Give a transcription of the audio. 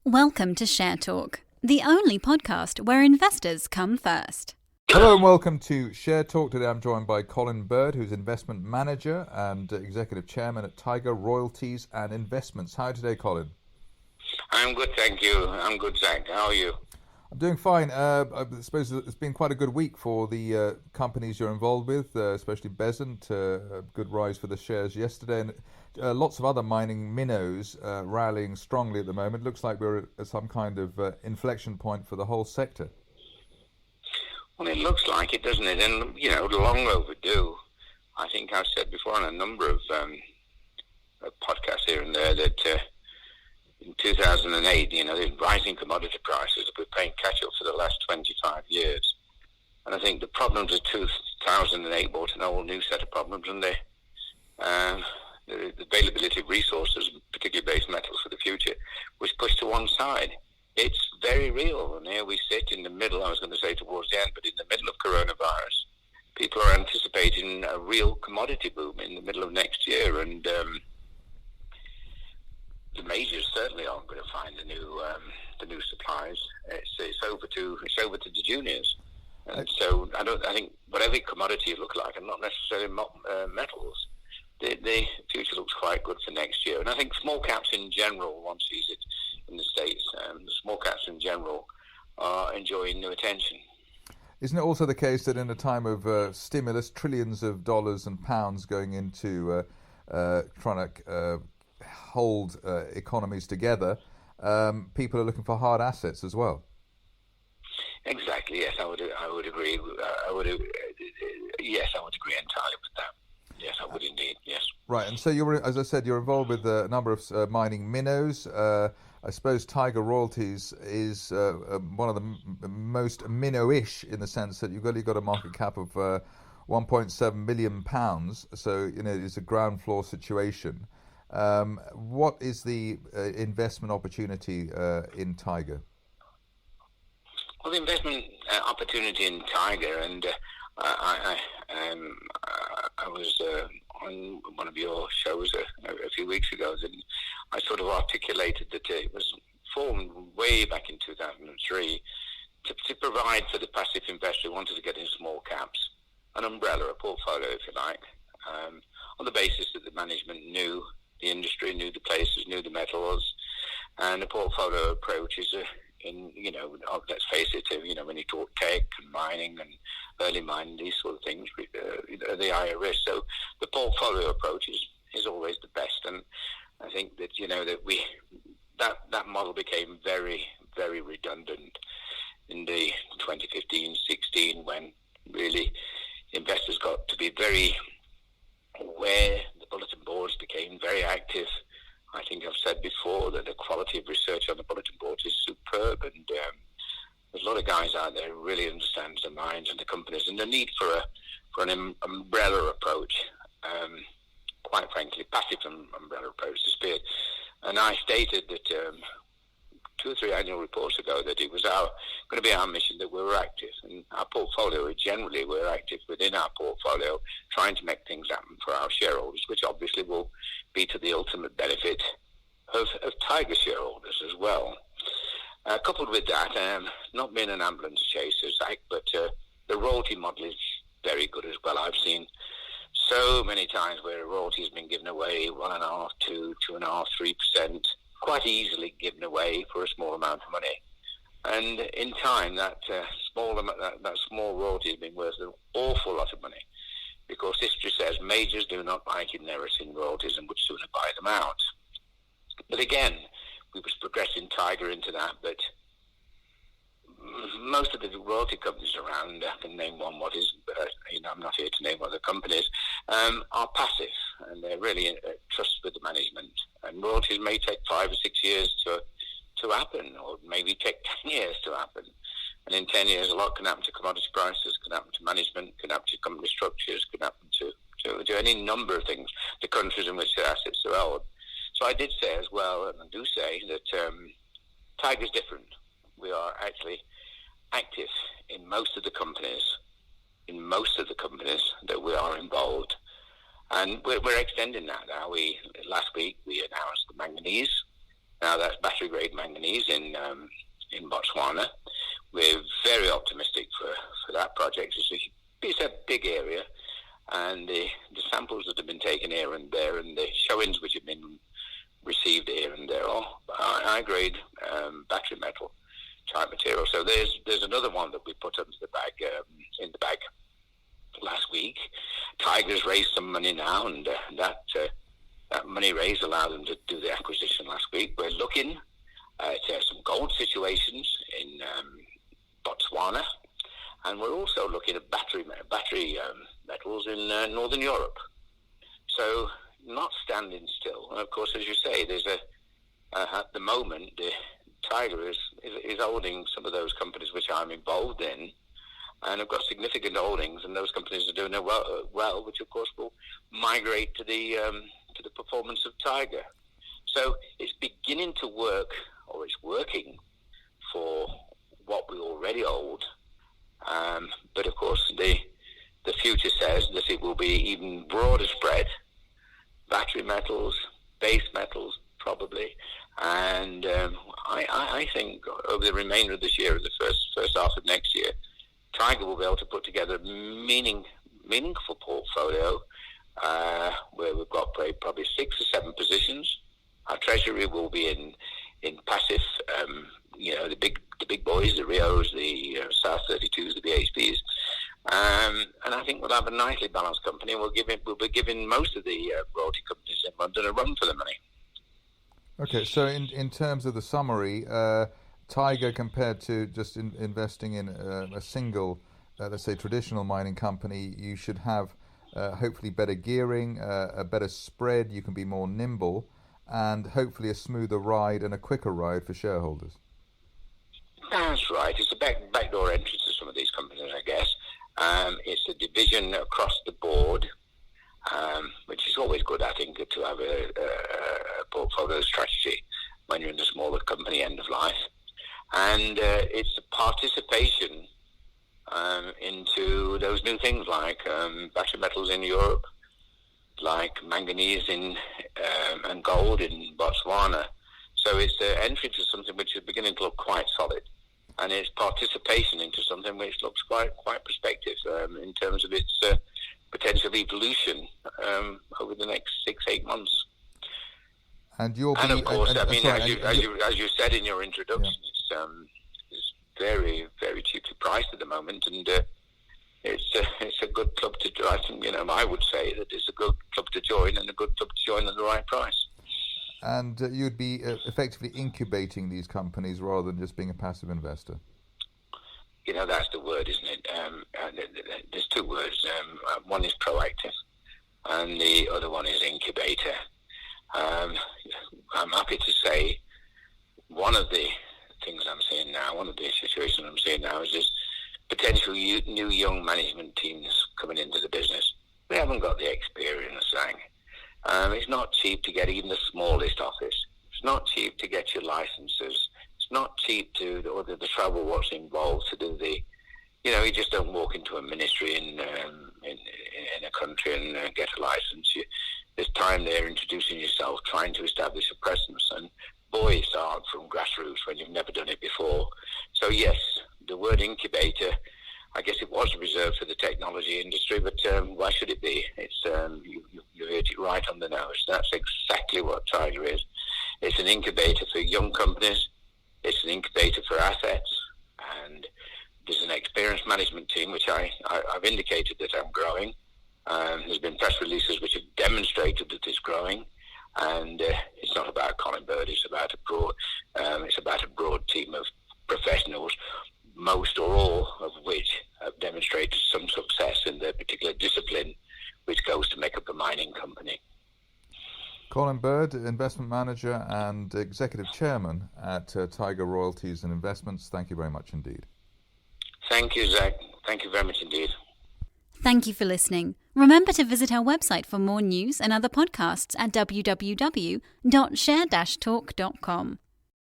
Welcome to Share Talk, the only podcast where investors come first. Hello and welcome to Share Talk. Today I'm joined by Colin Bird, who's Investment Manager and Executive Chairman at TIR.L, Royalties and Investments. How are you today, Colin? I'm good, thank you. I'm good, Zach. How are you? I'm doing fine. I suppose it's been quite a good week for the companies you're involved with, especially Besant, a good rise for the shares yesterday, and lots of other mining minnows rallying strongly at the moment. Looks like we're at some kind of inflection point for the whole sector. Well, it looks like it, doesn't it? And, long overdue. I think I've said before on a number of podcasts here and there that in 2008, the rising commodity prices have been playing catch-up for the last 25 years. And I think the problems of 2008 brought an whole new set of problems, and the availability of resources, particularly base metals for the future, was pushed to one side. It's very real, and here we sit in the middle, I was going to say towards the end, but in the middle of coronavirus. People are anticipating a real commodity boom in the middle of next year, and the majors certainly aren't going to find the new supplies. It's over to the juniors. And so I think whatever commodity you look like, and not necessarily metals, the future looks quite good for next year. And I think small caps in general, one sees it in the States, the small caps in general are enjoying new attention. Isn't it also the case that in a time of stimulus, trillions of dollars and pounds going into trying to hold economies together, people are looking for hard assets as well? Exactly. Yes, I would agree. Yes, I would agree entirely with that. Yes, I would indeed. Yes. Right, and so as I said, you're involved with a number of mining minnows. I suppose TIR.L Royalties is one of the most minnow-ish in the sense that you've only got a market cap of £1.7 million. So it's a ground floor situation. What is the investment opportunity in TIR.L? Well, the investment opportunity in TIR.L, and I was on one of your shows a few weeks ago, and I sort of articulated that it was formed way back in 2003 to provide for the passive investor who wanted to get in small caps an umbrella, a portfolio, if you like, on the basis that the management knew the industry, knew the places, knew the metals, and the portfolio approach is let's face it, when you talk tech and mining and early mining, these sort of things, the higher risk. So the portfolio approach is always the best, and I think that that model became very, very redundant in the 2015-16 when really investors got to be very aware. The bulletin boards became very active. I think I've said before that the quality of research on the bulletin boards is superb, and there's a lot of guys out there who really understands the mines and the companies, and the need for an umbrella approach, quite frankly, passive umbrella approach disappeared. And I stated that 2 or 3 annual reports ago that it was going to be our mission that we were active, and our portfolio, generally we're active within our portfolio, trying to make things happen for our shareholders, which obviously will be to the ultimate benefit of TIR.L shareholders as well. Coupled with that, not being an ambulance chaser, Zach, but the royalty model is very good as well. I've seen so many times where a royalty has been given away 1.5%, 2%, 2.5%, 3%, quite easily given away for a small amount of money. And in time, that small royalty has been worth an awful lot of money, because history says majors do not like inheriting royalties and would sooner buy them out. But again, we was progressing TIR.L into that, but most of the royalty companies around, I can name one, I'm not here to name other companies, are passive, and they're really trust with the management. And royalties may take 5 or 6 years to happen, or maybe take 10 years to happen. And in 10 years, a lot can happen to commodity prices, can happen to management, can happen to company structures, can happen to any number of things, the countries in which their assets are held. So I did say as well, and I do say, that TIR.L is different. We are actually active in most of the companies that we are involved, and we're extending that now. Last week we announced the manganese Now that's battery grade manganese in Botswana. We're very optimistic for that project. It's a big area, and the samples that have been taken here and there, and the showings which have been received here and there are high grade battery metal type material. So there's another one that we put into the bag in the bag last week. Tiger's raised some money now, and that money raised allowed them to do the acquisition last week. We're looking at some gold situations in Botswana, and we're also looking at battery metals in Northern Europe. So not standing still. And of course, as you say, there's at the moment the Tiger is holding some of those companies which I'm involved in, and have got significant holdings, and those companies are doing well, which of course will migrate to the performance of Tiger. So it's beginning to work, or it's working for what we already hold. But of course, the future says that it will be even broader spread. Battery metals, base metals, probably, and I think over the remainder of this year, or the first half of next year, Tiger will be able to put together a meaningful portfolio where we've got probably 6 or 7 positions. Our treasury will be in passive, the big boys, the Rios, the South 32s, the BHPs, and I think we'll have a nicely balanced company. We'll be giving most of the royalty companies in London a run for the money. Okay, so in terms of the summary, Tiger compared to just investing in a single, let's say, traditional mining company, you should have hopefully better gearing, a better spread, you can be more nimble, and hopefully a smoother ride and a quicker ride for shareholders. That's right. It's a backdoor entry to some of these companies, I guess. It's a division across the board, which is always good, I think, to have a portfolio strategy when you're in the smaller company end of life. And it's a participation into those new things like battery metals in Europe, like manganese and gold in Botswana. So it's an entry to something which is beginning to look quite solid, and it's participation into something which looks quite prospective in terms of its potential evolution over the next 6-8 months. And of course, as you said in your introduction, yeah. It's very, very cheaply priced at the moment, and it's a good club to join. I think, I would say that it's a good club to join, and a good club to join at the right price. And you'd be effectively incubating these companies rather than just being a passive investor. That's the word, isn't it? There's 2 words. One is proactive, and the other one is incubator. I'm happy to say one of the things I'm seeing now, one of the situations I'm seeing now is this potential new young management teams coming into the business. They haven't got the experience, it's not cheap to get even the smallest office. It's not cheap to get your licenses. It's not cheap to the travel what's involved to do the, you just don't walk into a ministry in a country and get a license. There's time there introducing yourself, trying to establish a presence, and boy, it's hard from grassroots when you've never done it before. So yes, the word incubator, I guess it was reserved for the technology industry, but why should it be? It's you heard it right on the nose. That's exactly what Tiger is. It's an incubator for young companies. It's an incubator for assets, and there's an experienced management team, which I've indicated that I'm growing. There's been press releases which have demonstrated that it's growing, and it's not about Colin Bird. It's about a broad team of professionals, most or all of which have demonstrated some success in their particular discipline, which goes to make up a mining company. Colin Bird, investment manager and executive chairman at Tiger Royalties and Investments. Thank you very much indeed. Thank you, Zach. Thank you very much indeed. Thank you for listening. Remember to visit our website for more news and other podcasts at www.share-talk.com.